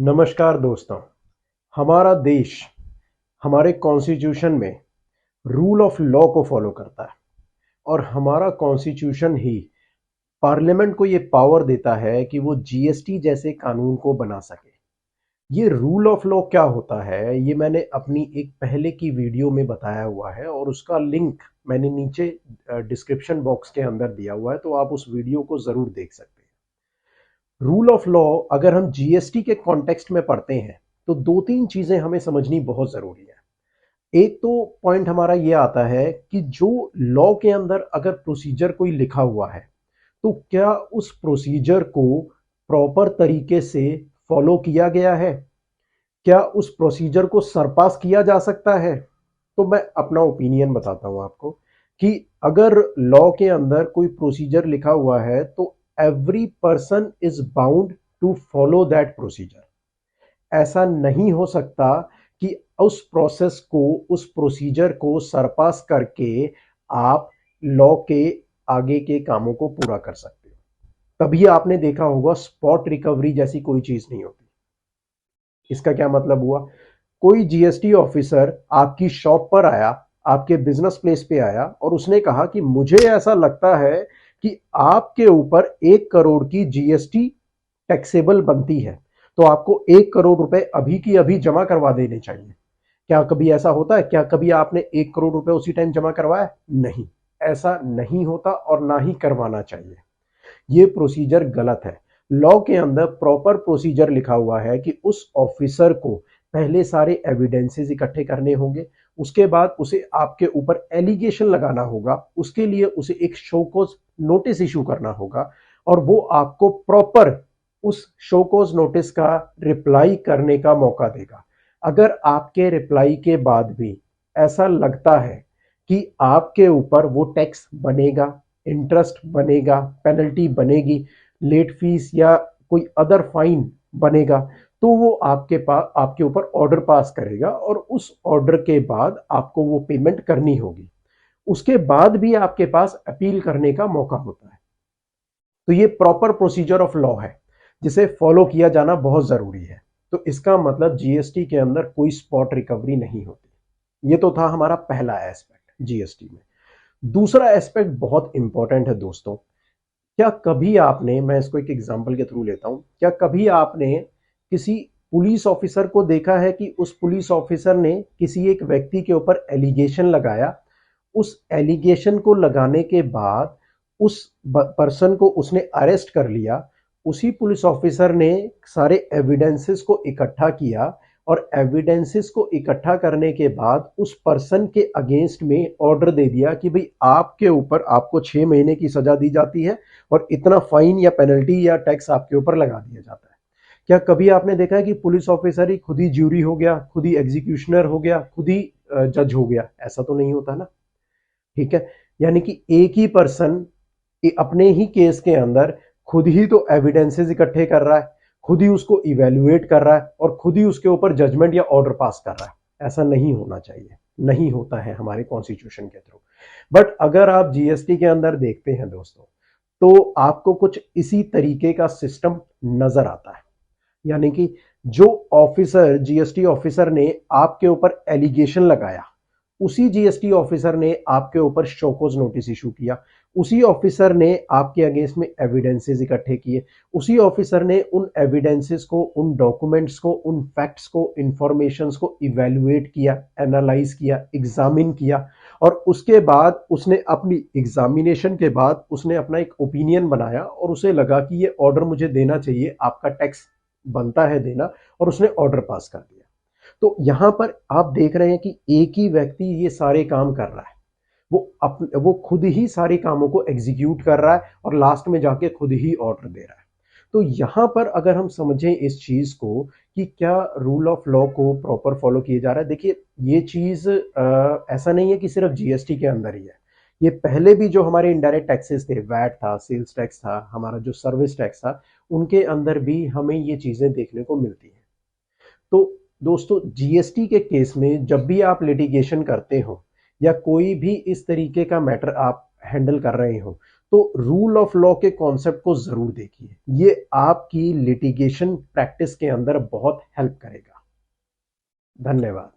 नमस्कार दोस्तों। हमारा देश हमारे कॉन्स्टिट्यूशन में रूल ऑफ लॉ को फॉलो करता है और हमारा कॉन्स्टिट्यूशन ही पार्लियामेंट को ये पावर देता है कि वो जीएसटी जैसे कानून को बना सके। ये रूल ऑफ लॉ क्या होता है ये मैंने अपनी एक पहले की वीडियो में बताया हुआ है और उसका लिंक मैंने नीचे डिस्क्रिप्शन बॉक्स के अंदर दिया हुआ है, तो आप उस वीडियो को ज़रूर देख सकते हैं। रूल ऑफ लॉ अगर हम जीएसटी के कॉन्टेक्स्ट में पढ़ते हैं तो दो तीन चीजें हमें समझनी बहुत जरूरी है। एक तो पॉइंट हमारा ये आता है कि जो लॉ के अंदर अगर प्रोसीजर कोई लिखा हुआ है तो क्या उस प्रोसीजर को प्रॉपर तरीके से फॉलो किया गया है, क्या उस प्रोसीजर को सरपास किया जा सकता है। तो मैं अपना ओपिनियन बताता हूं आपको कि अगर लॉ के अंदर कोई प्रोसीजर लिखा हुआ है तो every person is bound to follow that procedure. ऐसा नहीं हो सकता कि उस प्रोसेस को, उस प्रोसीजर को सरपास करके आप लॉ के आगे के कामों को पूरा कर सकते हो। तभी आपने देखा होगा स्पॉट रिकवरी जैसी कोई चीज नहीं होती। इसका क्या मतलब हुआ? कोई जीएसटी ऑफिसर आपकी शॉप पर आया, आपके बिजनेस प्लेस पे आया और उसने कहा कि मुझे ऐसा लगता है कि आपके ऊपर 1 करोड़ की जीएसटी टैक्सेबल बनती है, तो आपको 1 करोड़ रुपए अभी की अभी जमा करवा देने चाहिए। क्या कभी ऐसा होता है? क्या कभी आपने 1 करोड़ रुपए उसी टाइम जमा करवाया? नहीं, ऐसा नहीं होता और ना ही करवाना चाहिए। ये प्रोसीजर गलत है। लॉ के अंदर प्रॉपर प्रोसीजर लिखा हुआ है कि उस ऑफिसर को पहले सारे एविडेंसेस इकट्ठे करने होंगे, उसके बाद उसे आपके ऊपर एलिगेशन लगाना होगा, उसके लिए उसे एक शोकॉज नोटिस इशू करना होगा और वो आपको प्रॉपर उस शोकॉज नोटिस का रिप्लाई करने का मौका देगा। अगर आपके रिप्लाई के बाद भी ऐसा लगता है कि आपके ऊपर वो टैक्स बनेगा, इंटरेस्ट बनेगा, पेनल्टी बनेगी, लेट फीस या कोई अदर फाइन बनेगा, तो वो आपके ऊपर ऑर्डर पास करेगा और उस ऑर्डर के बाद आपको वो पेमेंट करनी होगी। उसके बाद भी आपके पास अपील करने का मौका होता है। तो ये प्रॉपर प्रोसीजर ऑफ लॉ है जिसे फॉलो किया जाना बहुत जरूरी है। तो इसका मतलब जीएसटी के अंदर कोई स्पॉट रिकवरी नहीं होती। ये तो था हमारा पहला एस्पेक्ट जीएसटी में। दूसरा एस्पेक्ट बहुत इंपॉर्टेंट है दोस्तों। क्या कभी आपने, मैं इसको एक एग्जांपल के थ्रू लेता हूं, क्या कभी आपने किसी पुलिस ऑफिसर को देखा है कि उस पुलिस ऑफिसर ने किसी एक व्यक्ति के ऊपर एलिगेशन लगाया, उस एलिगेशन को लगाने के बाद उस पर्सन को उसने अरेस्ट कर लिया, उसी पुलिस ऑफिसर ने सारे एविडेंसेस को इकट्ठा किया और एविडेंसेस को इकट्ठा करने के बाद उस पर्सन के अगेंस्ट में ऑर्डर दे दिया कि भाई आपके ऊपर, आपको 6 महीने की सजा दी जाती है और इतना फाइन या पेनल्टी या टैक्स आपके ऊपर लगा दिया जाता है। क्या कभी आपने देखा है कि पुलिस ऑफिसर ही खुद ही ज्यूरी हो गया, खुद ही एग्जीक्यूशनर हो गया, खुद ही जज हो गया? ऐसा तो नहीं होता ना। ठीक है, यानी कि एक ही पर्सन अपने ही केस के अंदर खुद ही तो एविडेंसेस इकट्ठे कर रहा है, खुद ही उसको इवेल्युएट कर रहा है और खुद ही उसके ऊपर जजमेंट या ऑर्डर पास कर रहा है। ऐसा नहीं होना चाहिए, नहीं होता है हमारे कॉन्स्टिट्यूशन के थ्रू। बट अगर आप जीएसटी के अंदर देखते हैं दोस्तों, तो आपको कुछ इसी तरीके का सिस्टम नजर आता है। यानी कि जो ऑफिसर, जीएसटी ऑफिसर ने आपके ऊपर एलिगेशन लगाया, उसी जीएसटी ऑफिसर ने आपके ऊपर शोकॉज नोटिस इशू किया, उसी ऑफिसर ने आपके अगेंस्ट में एविडेंसेस इकट्ठे किए, उसी ऑफिसर ने उन एविडेंसेस को, उन डॉक्यूमेंट्स को, उन फैक्ट्स को, इंफॉर्मेशंस को इवेल्युएट किया, एनालाइज किया, एग्जामिन किया और उसके बाद उसने अपनी एग्जामिनेशन के बाद उसने अपना एक ओपिनियन बनाया और उसे लगा कि ये ऑर्डर मुझे देना चाहिए, आपका टैक्स बनता है देना, और उसने ऑर्डर पास कर दिया। तो यहां पर आप देख रहे हैं कि एक ही व्यक्ति ये सारे काम कर रहा है। वो खुद ही सारे कामों को एग्जीक्यूट कर रहा है और लास्ट में जाके खुद ही ऑर्डर दे रहा है। तो यहां पर अगर हम समझें इस चीज को कि क्या रूल ऑफ लॉ को प्रॉपर फॉलो किया जा रहा है, देखिए ये चीज ऐसा नहीं है कि सिर्फ जीएसटी के अंदर ही है। ये पहले भी जो हमारे इनडायरेक्ट टैक्सेस थे, वैट था, सेल्स टैक्स था, हमारा जो सर्विस टैक्स था, उनके अंदर भी हमें ये चीजें देखने को मिलती हैं। तो दोस्तों, जीएसटी के केस में जब भी आप लिटिगेशन करते हो या कोई भी इस तरीके का मैटर आप हैंडल कर रहे हो, तो रूल ऑफ लॉ के कॉन्सेप्ट को जरूर देखिए, ये आपकी लिटिगेशन प्रैक्टिस के अंदर बहुत हेल्प करेगा। धन्यवाद।